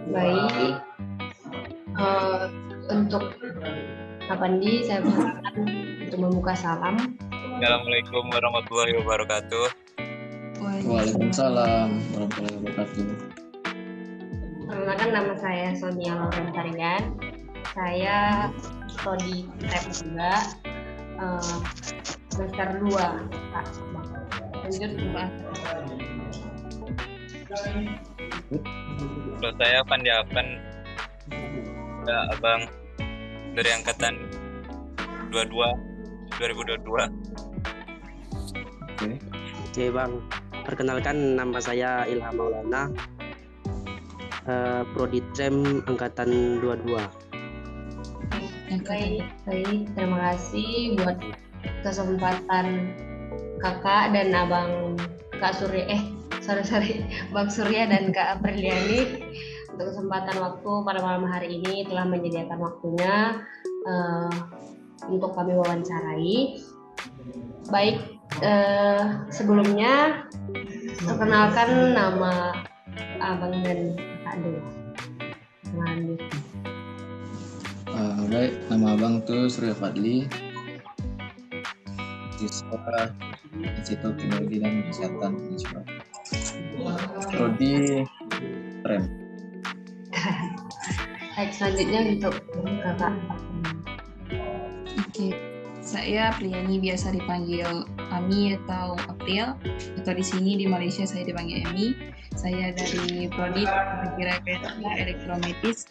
Baik, untuk Pak Pandi, saya persilakan untuk membuka salam. Assalamualaikum warahmatullahi wabarakatuh. Waalaikumsalam warahmatullahi wabarakatuh. Perkenalkan, nama saya Sonia Lauren Tarigan. Saya prodi TEP juga, semester 2. Pak, lanjut Pak. Kalau saya Pandi Avan, abang dari angkatan 2022. Oke Bang, perkenalkan nama saya Ilham Maulana, prodi TREM angkatan 22. Baik, terima kasih buat kesempatan kakak dan abang Kak Surya, Bang Surya dan Kak Apriliani untuk kesempatan waktu pada malam hari ini telah menyediakan waktunya untuk kami wawancarai. Baik, sebelumnya perkenalkan nama abang dan kakak dulu. Lanjut. Baik, nama abang tuh Surya Fadli, siswa Institut Teknologi dan Kesehatan Unisba, prodi TREM. Baik, selanjutnya untuk kakak. Oke, saya Priani, biasa dipanggil Ami atau April, atau di sini di Malaysia saya dipanggil Emi. Saya dari prodi Kira-kira Elektromedis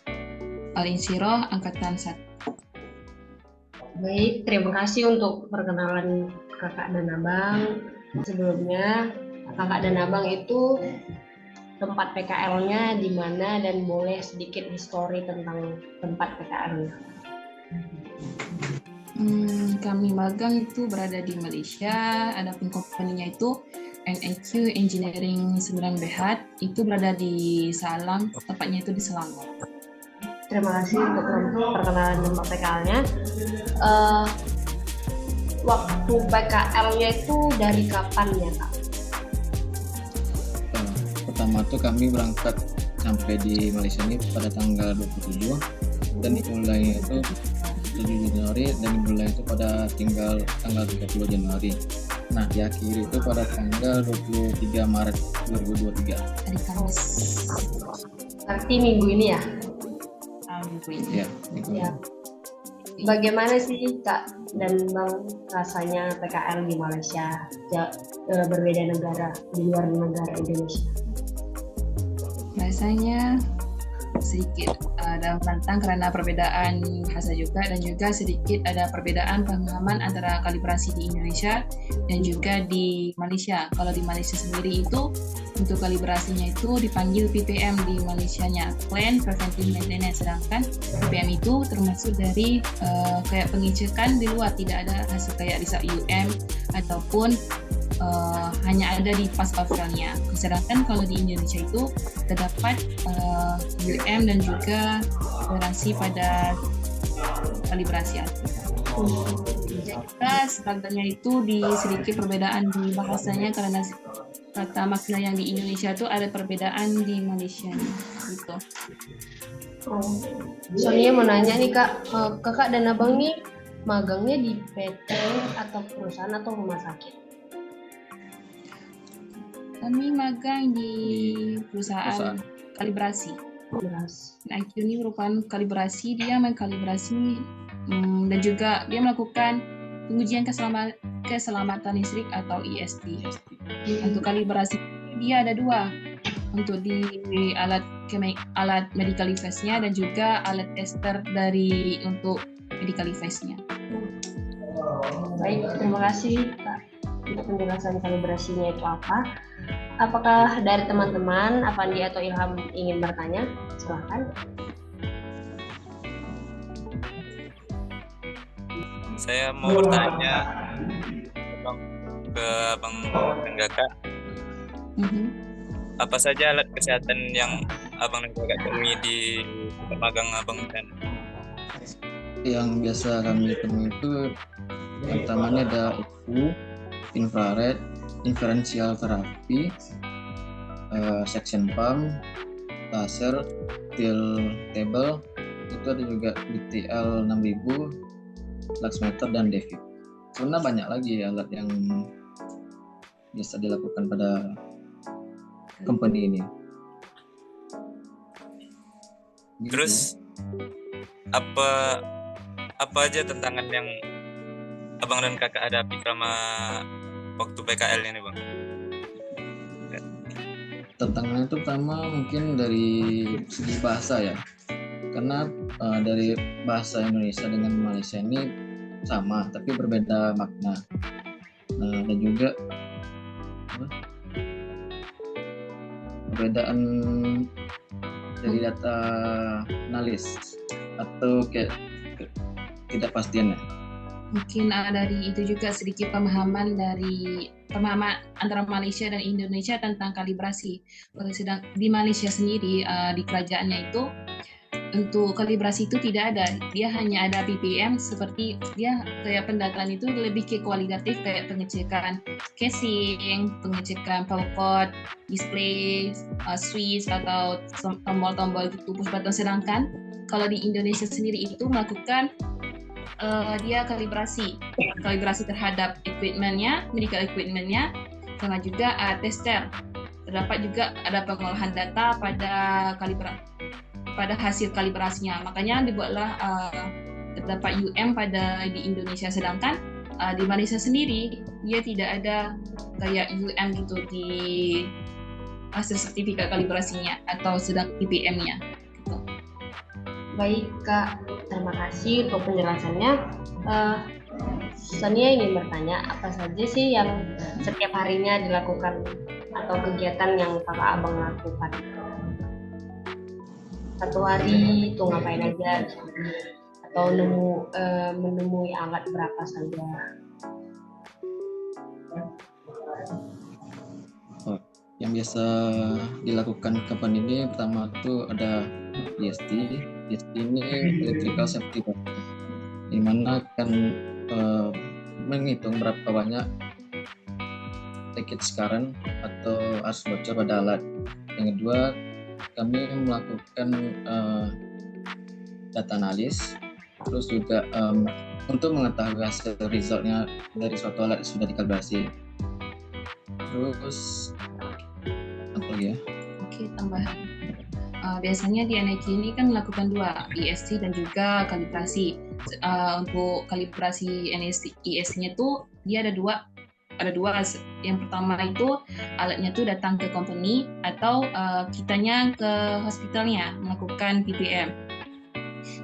Al-Insyirah angkatan 1. Baik, terima kasih untuk perkenalan kakak dan abang. Sebelumnya, kakak dan abang itu tempat PKL-nya di mana dan boleh sedikit histori tentang tempat PKL-nya. Kami magang itu berada di Malaysia, adapun company-nya itu NIQ Engineering 9 Berhad, itu berada di Salang, tepatnya itu di Selangor. Terima kasih untuk perkenalan tempat PKL-nya. Waktu PKL-nya itu dari kapan ya Kak? Pertama tuh kami berangkat sampai di Malaysia ini pada tanggal 27 dan dimulainya itu 7 Januari dan dimulai itu pada tanggal 30 Januari. Nah, diakhiri itu pada tanggal 23 Maret 2023. Hari Kamis. Berarti minggu ini ya? Minggu ini. Ya, Ya. Bagaimana sih Kak dan Bang rasanya PKL di Malaysia, berbeda negara, di luar negara Indonesia? Rasanya sedikit ada menantang karena perbedaan bahasa juga, dan juga sedikit ada perbedaan pemahaman antara kalibrasi di Indonesia dan juga di Malaysia. Kalau di Malaysia sendiri itu untuk kalibrasinya itu dipanggil PPM di Malaysianya, Plan Preventive Maintenance, sedangkan PPM itu termasuk dari kayak pengecekan di luar, tidak ada hasil kayak RISA UM ataupun hanya ada di pas pavilnya. Sedangkan kalau di Indonesia itu terdapat UM dan juga toleransi pada kalibrasi Jika standarnya itu di sedikit perbedaan di bahasanya karena kata makna yang di Indonesia itu ada perbedaan di Malaysia gitu. Soalnya mau nanya nih Kak, kakak dan abang nih magangnya di PT atau perusahaan atau rumah sakit? Kami magang di perusahaan kalibrasi. IQ ini merupakan kalibrasi, dia mengkalibrasi dan juga dia melakukan pengujian keselamatan listrik atau ESD. Untuk kalibrasi dia ada dua, untuk di alat medical device-nya dan juga alat tester untuk medical device-nya. Baik, terima kasih Kak untuk penjelasan kalibrasinya itu apa. Apakah dari teman-teman Apandi atau Ilham ingin bertanya? Silakan. Saya mau bertanya ke Abang dan Kakak. Apa saja alat kesehatan yang Abang dan Kakak temui di tempat magang Abang dan? Yang biasa kami temui itu pertamanya ada ECMO, infrared, differential therapy, section pump, laser, tilt table, itu ada juga BTL 6000, Luxmeter, dan Devip. Sebenarnya banyak lagi alat yang bisa dilakukan pada company ini. Gitu. Terus apa aja tantangan yang abang dan kakak hadapi selama waktu PKL ini, Bang? Tantangannya itu pertama mungkin dari segi bahasa ya, karena dari bahasa Indonesia dengan Malaysia ini sama tapi berbeda makna. Dan juga perbedaan dari data analis atau kayak ketidakpastiannya. Mungkin dari itu juga sedikit pemahaman antara Malaysia dan Indonesia tentang kalibrasi. Kalau sedang di Malaysia sendiri di kerajaannya itu untuk kalibrasi itu tidak ada. Dia hanya ada PPM, seperti dia kayak pendataan itu lebih ke kualitatif, kayak pengecekan casing, pengecekan power cord, display, switch atau tombol-tombol gitu, push button. Sedangkan kalau di Indonesia sendiri itu melakukan dia kalibrasi terhadap equipment-nya, medical equipment-nya, sama juga tester. Terdapat juga ada pengolahan data pada hasil kalibrasinya. Makanya dibuatlah terdapat UM di Indonesia, sedangkan di Malaysia sendiri dia tidak ada kayak UM gitu di hasil sertifikat kalibrasinya atau sedang PPM-nya. Gitu. Baik Kak, terima kasih untuk penjelasannya. Sonia ingin bertanya, apa saja sih yang setiap harinya dilakukan atau kegiatan yang kakak abang lakukan? Satu hari itu ngapain aja? Atau menemui alat berapa saja? Yang biasa dilakukan kapan ini pertama itu ada EST. EST ini Electrical Safety Test, di mana akan menghitung berapa banyak leakage current atau arus bocor pada alat. Yang kedua, kami melakukan data analis, terus juga untuk mengetahui hasil resultnya dari suatu alat yang sudah dikalibrasi. Terus apa lagi ya? Oke, tambahan. Biasanya di NIC ini kan melakukan dua, EST dan juga kalibrasi. Untuk kalibrasi EST-nya tuh dia ada dua. Yang pertama itu alatnya tuh datang ke company atau kitanya ke hospitalnya melakukan PPM.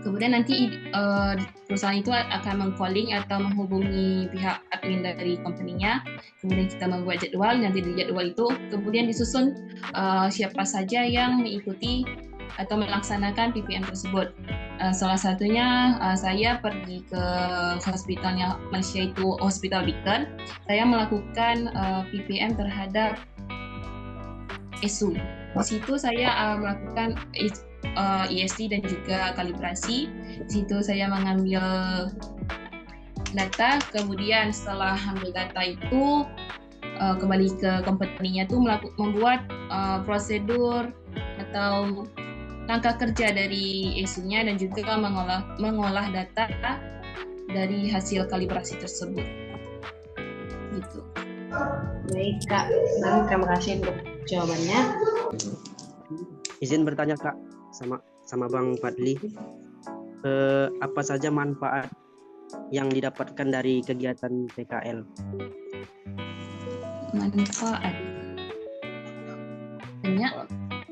Kemudian nanti perusahaan itu akan meng-calling atau menghubungi pihak admin dari company-nya. Kemudian kita membuat jadwal, nanti di jadwal itu kemudian disusun siapa saja yang mengikuti atau melaksanakan PPM tersebut. Salah satunya saya pergi ke hospitalnya Malaysia itu Hospital Beacon. Saya melakukan PPM terhadap ESU. Di situ saya melakukan EST dan juga kalibrasi. Di situ saya mengambil data, kemudian setelah ambil data itu kembali ke company-nya tuh membuat prosedur atau langkah kerja dari ESU-nya dan juga mengolah data dari hasil kalibrasi tersebut. Gitu. Baik Kak, terima kasih untuk jawabannya. Izin bertanya Kak sama Bang Fadli, apa saja manfaat yang didapatkan dari kegiatan PKL? Manfaat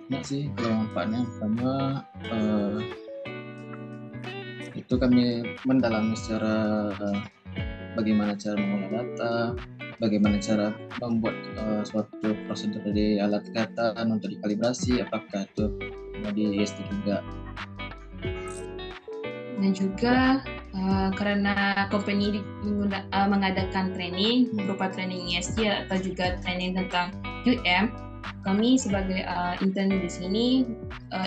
banyak sih kalau manfaatnya. Pertama itu kami mendalami secara bagaimana cara mengolah data, bagaimana cara membuat suatu prosedur dari alat kesehatan untuk dikalibrasi, apakah itu di EST juga. Dan juga karena company mengadakan training berupa training EST atau juga training tentang UM, kami sebagai intern di sini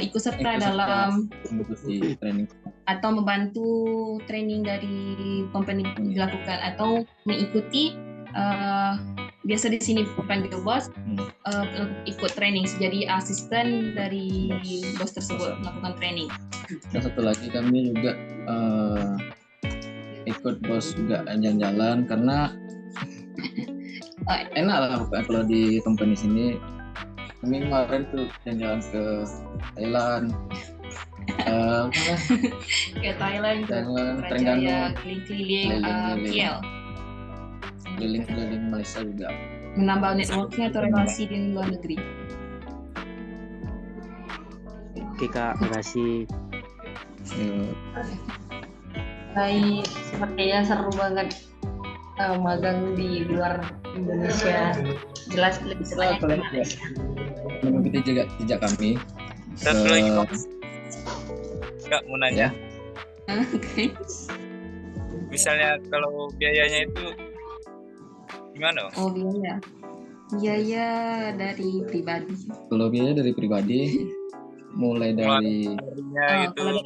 ikut serta dalam training atau membantu training dari company dilakukan atau mengikuti biasa di sini dipanggil bos, ikut training jadi asisten dari bos tersebut melakukan training. Dan satu lagi kami juga ikut bos juga jalan-jalan karena enak lah kalau di company sini. Kami kemarin tuh jalan-jalan ke Thailand, Ke Thailand, ke Thailand, Putrajaya, Terengganu, keliling-keliling KL, keliling-keliling Malaysia juga. menambah networking atau relasi di luar negeri. Oke Kak, makasih. Baik, sepertinya seru banget magang di luar Indonesia. Jelas lebih banyak di Malaysia. Mengikuti jejak kami. Satu lagi Kak mau nanya. Oke. Misalnya kalau biayanya itu gimana? Oh biaya. Biaya dari pribadi. Kalau biaya dari pribadi, mulai dari Harinya gitu.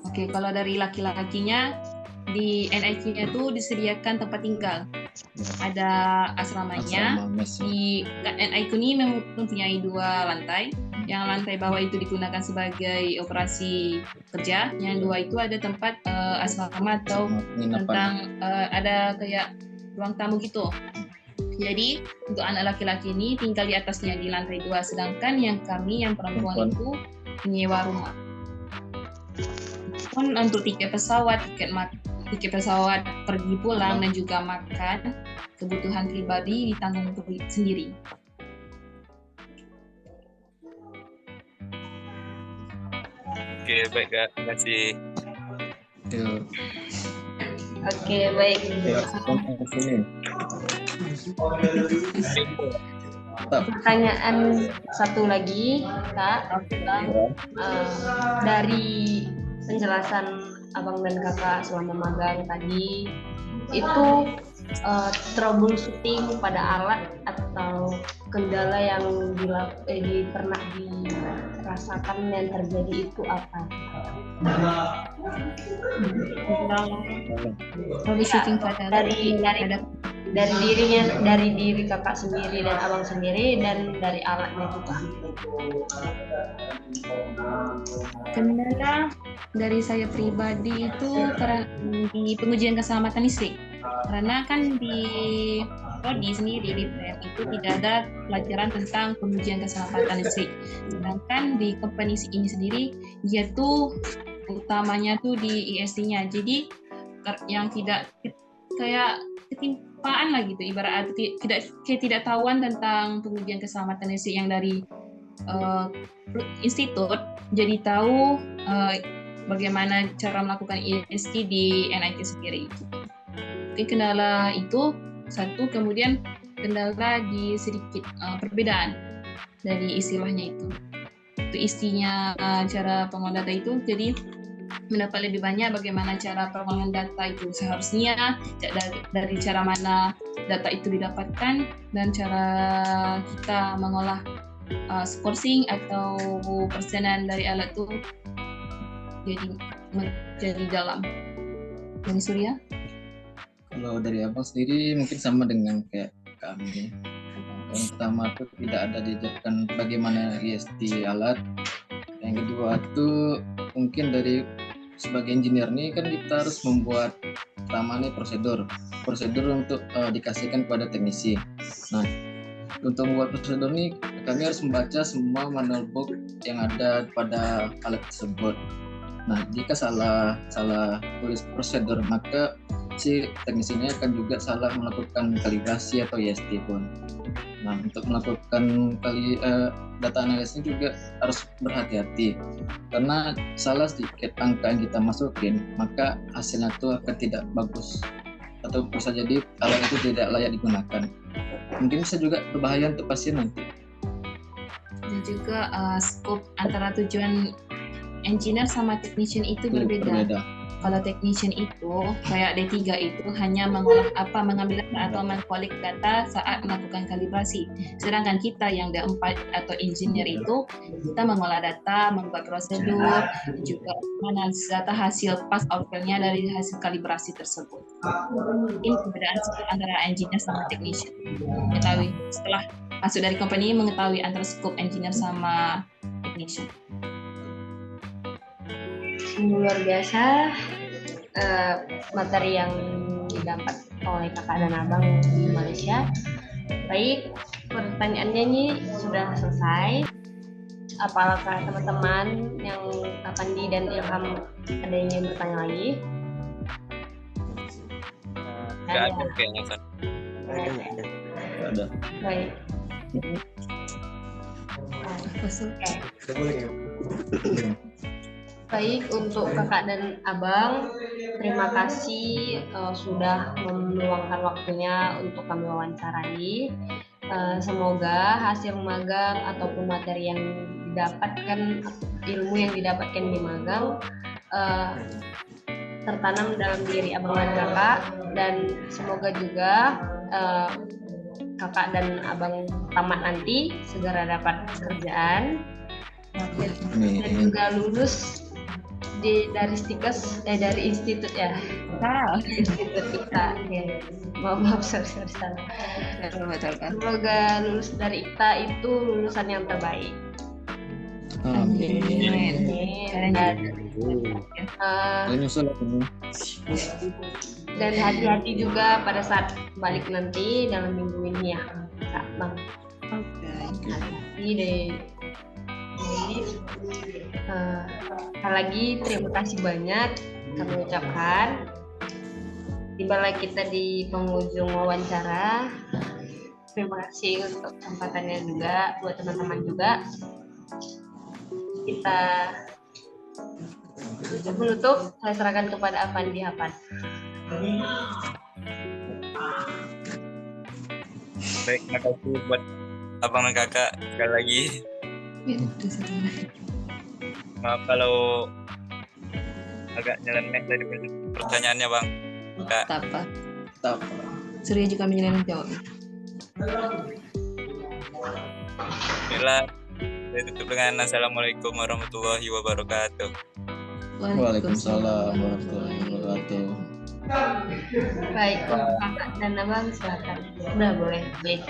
Oke, kalau dari laki-lakinya di NIC-nya itu disediakan tempat tinggal. Ada asramanya. asrama mes. Di NIC ini mempunyai 2 lantai. Yang lantai bawah itu digunakan sebagai operasi kerja. Yang 2 itu ada tempat asrama atau tentang ada kayak ruang tamu gitu. Jadi untuk anak laki-laki ini tinggal di atasnya di lantai 2, sedangkan yang kami yang perempuan itu menyewa rumah. Untuk tiket pesawat pergi pulang dan juga makan kebutuhan pribadi ditanggung sendiri. Oke, baik Kak, terima kasih. Oke, baik. Pertanyaan satu lagi, Kak. Dari penjelasan Abang dan Kakak selama magang tadi, itu troubleshooting pada alat atau kendala yang pernah dirasakan dan terjadi itu apa? Troubleshooting pada dari diri Kakak sendiri dan Abang sendiri dan dari alatnya juga. Kendala dari saya pribadi itu di pengujian keselamatan listrik. Karena kan di prodi sendiri di PM itu tidak ada pelajaran tentang pengujian keselamatan listrik. Sedangkan di company ini sendiri dia tuh utamanya tuh di IST-nya. Jadi yang tidak kayak ketimpaan lah gitu, ibarat tidak tahuan tentang pengujian keselamatan listrik yang dari institut, jadi tahu bagaimana cara melakukan IST di NIT sendiri. Oke, kendala itu satu, kemudian kendala di sedikit perbedaan dari istilahnya itu. Itu istinya cara pengolahan data itu, jadi mendapat lebih banyak bagaimana cara pengolahan data itu seharusnya, dari cara mana data itu didapatkan, dan cara kita mengolah sourcing atau persenan dari alat itu jadi dalam. Dari Surya? Kalau dari Abang sendiri mungkin sama dengan kayak kami. Yang pertama itu tidak ada diajarkan bagaimana IST alat. Yang kedua itu mungkin dari sebagai engineer nih kan kita harus membuat pertama nih prosedur untuk dikasihkan kepada teknisi. Nah, untuk membuat prosedur nih kami harus membaca semua manual book yang ada pada alat tersebut. Nah, jika salah tulis prosedur, maka si teknisinya akan juga salah melakukan kalibrasi atau IST pun. Nah, untuk melakukan data analisisnya juga harus berhati-hati, karena salah sedikit angka yang kita masukin, maka hasilnya itu akan tidak bagus atau bisa jadi alat itu tidak layak digunakan. Mungkin bisa juga berbahaya untuk pasien nanti. Dan juga scope antara tujuan engineer sama technician itu berbeda. Kalau technician itu kayak D3 itu hanya mengambil atau mengkolik data saat melakukan kalibrasi. Sedangkan kita yang D4 atau engineer itu kita mengolah data, membuat prosedur, juga menganalisis data hasil pass or fail-nya dari hasil kalibrasi tersebut. Ini perbedaan antara engineer sama technician. Mengetahui setelah masuk dari company mengetahui antara scope engineer sama technician. Luar biasa materi yang didapat oleh kakak dan abang di Malaysia. Baik, pertanyaannya ini sudah selesai. Apakah teman-teman yang Apandi dan Ilham ada yang ingin bertanya lagi? Nggak ada kayaknya, San. Ada. Baik. Baik, untuk kakak dan abang, terima kasih sudah meluangkan waktunya untuk kami wawancarai. Semoga hasil magang ataupun materi yang didapatkan, ilmu yang didapatkan di magang tertanam dalam diri abang dan kakak, dan semoga juga kakak dan abang tamat nanti segera dapat pekerjaan dan juga lulus dari stikes dari institut ya. Institut kita ya. Maaf sorry salah. Semoga lulus dari IKTA itu lulusan yang terbaik. Amin. Dan hati-hati juga pada saat balik nanti dalam minggu ini ya, Kak Bang. Hati-hati deh. Sekali lagi terima kasih banyak kami ucapkan. Tibalah kita di penghujung wawancara. Terima kasih untuk kesempatannya juga buat teman-teman juga. Kita menutup, saya serahkan kepada Apandi Hapan. Baik, terima kasih buat abang dan kakak sekali lagi. Maaf kalau agak nyeleneh dari pertanyaannya bang. Tak apa. Tak. Surya juga menyeleneh jawab. Bila saya tutup dengan assalamualaikum warahmatullahi wabarakatuh. Waalaikumsalam warahmatullahi wabarakatuh. Baik, kakak dan abang silakan. Udah boleh. Baik.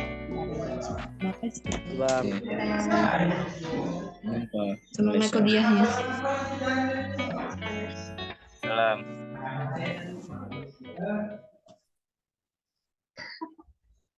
Bang. Oke. Semangat kuliahnya.